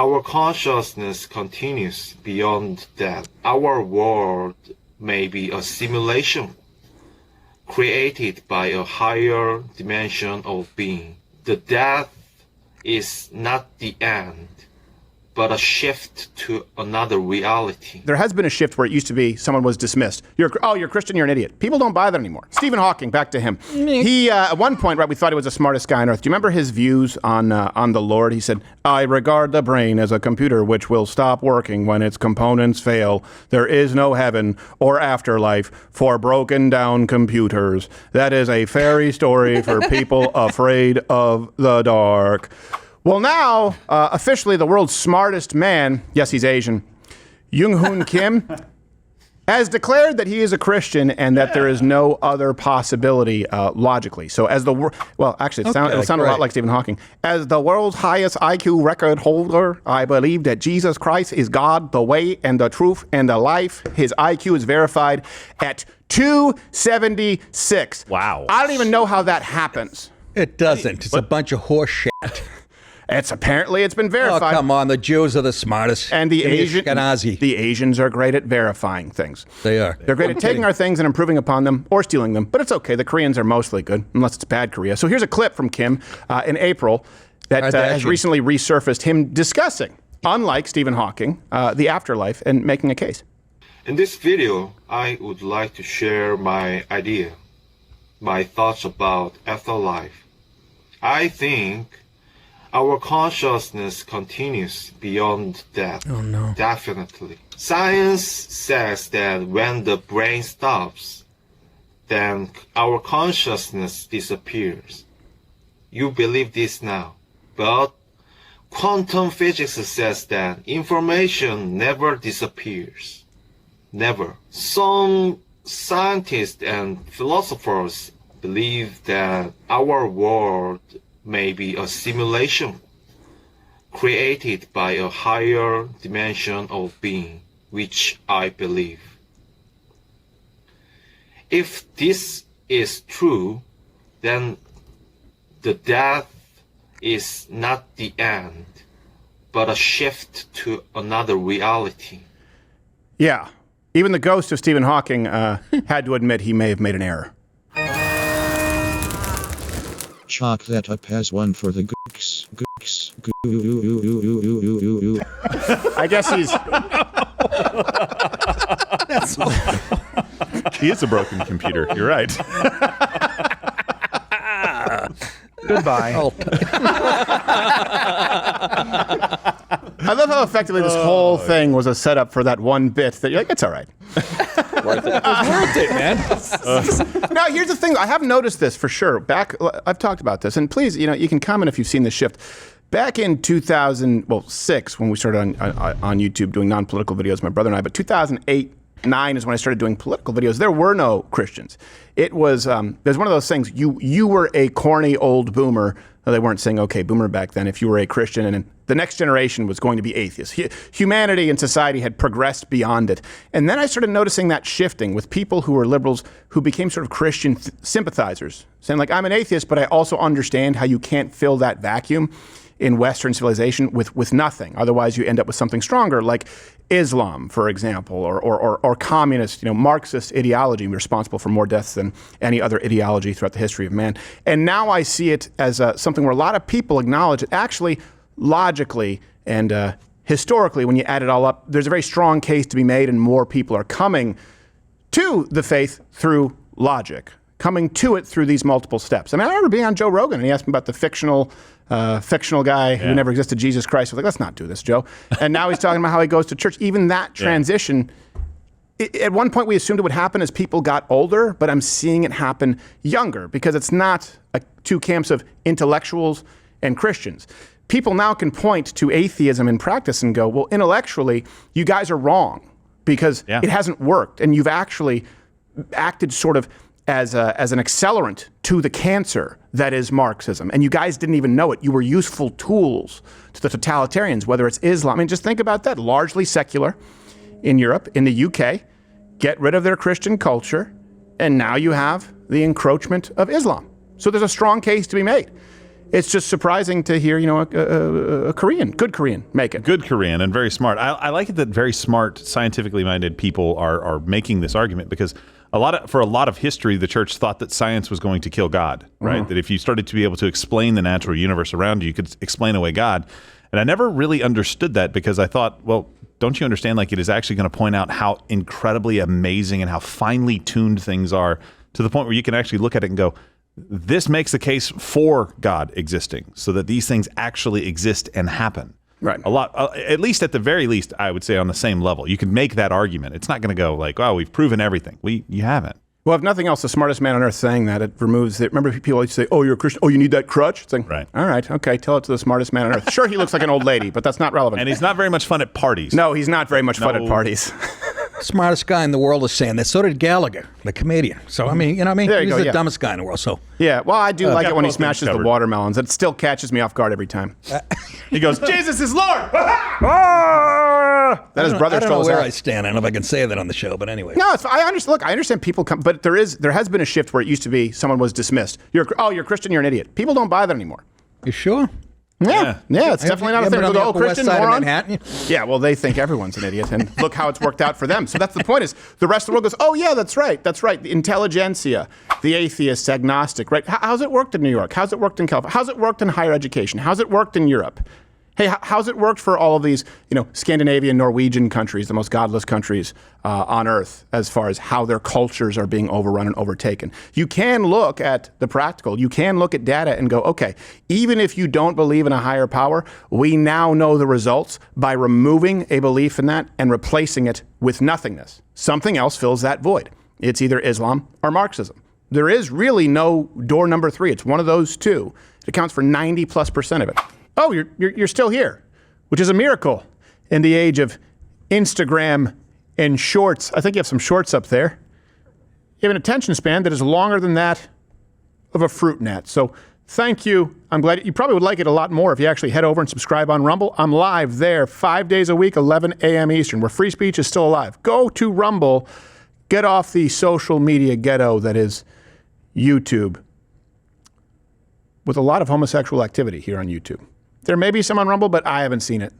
our consciousness continues beyond that. Our world may be a simulation created by a higher dimension of being. The death is not the end, but a shift to another reality. There has been a shift where it used to be someone was dismissed. You're a Christian, you're an idiot. People don't buy that anymore. Stephen Hawking, back to him. He, at one point, right, we thought he was the smartest guy on earth. Do you remember his views on the Lord? He said, I regard the brain as a computer which will stop working when its components fail. There is no heaven or afterlife for broken down computers. That is a fairy story for people afraid of the dark. Well, now, officially, the world's smartest man, yes, he's Asian, Jung-Hoon Kim, has declared that he is a Christian and that there is no other possibility logically. So as the it sounded a lot like Stephen Hawking. As the world's highest IQ record holder, I believe that Jesus Christ is God, the way and the truth and the life. His IQ is verified at 276. Wow. I don't even know how that happens. It doesn't. It's a bunch of horse shit. It's been verified. Oh, come on. The Jews are the smartest. And the Asians are great at verifying things. They are. They're great at taking our things and improving upon them or stealing them. But it's okay. The Koreans are mostly good, unless it's bad Korea. So here's a clip from Kim in April that has recently resurfaced him discussing, unlike Stephen Hawking, the afterlife and making a case. In this video, I would like to share my idea, my thoughts about afterlife. I think our consciousness continues beyond death. Oh, no. Definitely. Science says that when the brain stops, then our consciousness disappears. You believe this now, but quantum physics says that information never disappears. Never. Some scientists and philosophers believe that our world may be a simulation created by a higher dimension of being, which I believe. If this is true, then the death is not the end, but a shift to another reality. Yeah. Even the ghost of Stephen Hawking had to admit he may have made an error. Chalk that up as one for the gooks. I guess he's... He is a broken computer. You're right. Goodbye. I love how effectively this whole thing was a setup for that one bit that you're like, it's all right. Worth it, man. Now, here's the thing. I have noticed this for sure. I've talked about this, and please, you can comment if you've seen this shift. Back in 2006, when we started on YouTube doing non-political videos, my brother and I, but 2008, 2009 is when I started doing political videos. There were no Christians. It was one of those things. You were a corny old boomer. They weren't saying, okay, boomer back then, if you were a Christian, and the next generation was going to be atheists. Humanity and society had progressed beyond it. And then I started noticing that shifting with people who were liberals who became sort of Christian sympathizers, saying like, I'm an atheist, but I also understand how you can't fill that vacuum in Western civilization with nothing. Otherwise, you end up with something stronger, like Islam, for example, or communist, Marxist ideology responsible for more deaths than any other ideology throughout the history of man. And now I see it as something where a lot of people acknowledge it. Actually, logically and historically, when you add it all up, there's a very strong case to be made, and more people are coming to the faith through logic, coming to it through these multiple steps. I mean, I remember being on Joe Rogan, and he asked me about the fictional guy who never existed, Jesus Christ. I was like, let's not do this, Joe. And now he's talking about how he goes to church. Even that transition, at one point we assumed it would happen as people got older, but I'm seeing it happen younger because it's not two camps of intellectuals and Christians. People now can point to atheism in practice and go, well, intellectually, you guys are wrong because it hasn't worked. And you've actually acted sort of as an accelerant to the cancer that is Marxism. And you guys didn't even know it. You were useful tools to the totalitarians, whether it's Islam. I mean, just think about that. Largely secular in Europe, in the UK, get rid of their Christian culture, and now you have the encroachment of Islam. So there's a strong case to be made. it's just surprising to hear, a Korean, good Korean, make it. Good Korean and very smart. I like it that very smart, scientifically minded people are making this argument, because for a lot of history, the church thought that science was going to kill God, right? That if you started to be able to explain the natural universe around you, you could explain away God. And I never really understood that, because I thought, well, don't you understand? Like, it is actually going to point out how incredibly amazing and how finely tuned things are, to the point where you can actually look at it and go, this makes the case for God existing, so that these things actually exist and happen. Right. A lot, at least at the very least, I would say on the same level. You can make that argument. It's not going to go like, oh, we've proven everything. You haven't. Well, if nothing else, the smartest man on earth saying that, it removes it. Remember, people always say, oh, you're a Christian. Oh, you need that crutch? It's like, right. All right, okay, tell it to the smartest man on earth. Sure, he looks like an old lady, but that's not relevant. And he's not very much fun at parties. No, he's not very much fun at parties. Smartest guy in the world is saying that. So did Gallagher, the comedian. So, I mean, There you he's go, the dumbest guy in the world. So, yeah, well, I do like it when he both things smashes the covered. watermelons. It still catches me off guard every time. He goes, Jesus is Lord! That his brother I don't know stole his where hat. I stand. I don't know if I can say that on the show, but anyway. No, I understand. Look, I understand people come, but there has been a shift where it used to be someone was dismissed. You're a Christian, you're an idiot. People don't buy that anymore. You sure? Yeah, it's definitely not a thing. On They the go, Upper West Christian, Side of moron. Manhattan? Yeah, well, they think everyone's an idiot, and look how it's worked out for them. So that's the point, is the rest of the world goes, oh, yeah, that's right. The intelligentsia, the atheists, agnostic, right? How's it worked in New York? How's it worked in California? How's it worked in higher education? How's it worked in Europe? Hey, how's it worked for all of these, Scandinavian, Norwegian countries, the most godless countries on earth, as far as how their cultures are being overrun and overtaken? You can look at the practical. You can look at data and go, okay, even if you don't believe in a higher power, we now know the results by removing a belief in that and replacing it with nothingness. Something else fills that void. It's either Islam or Marxism. There is really no door number 3. It's one of those two. It accounts for 90+% of it. Oh, you're still here, which is a miracle in the age of Instagram and shorts. I think you have some shorts up there. You have an attention span that is longer than that of a fruit gnat. So thank you. I'm glad you probably would like it a lot more if you actually head over and subscribe on Rumble. I'm live there 5 days a week, 11 a.m. Eastern, where free speech is still alive. Go to Rumble. Get off the social media ghetto that is YouTube, with a lot of homosexual activity here on YouTube. There may be some on Rumble, but I haven't seen it.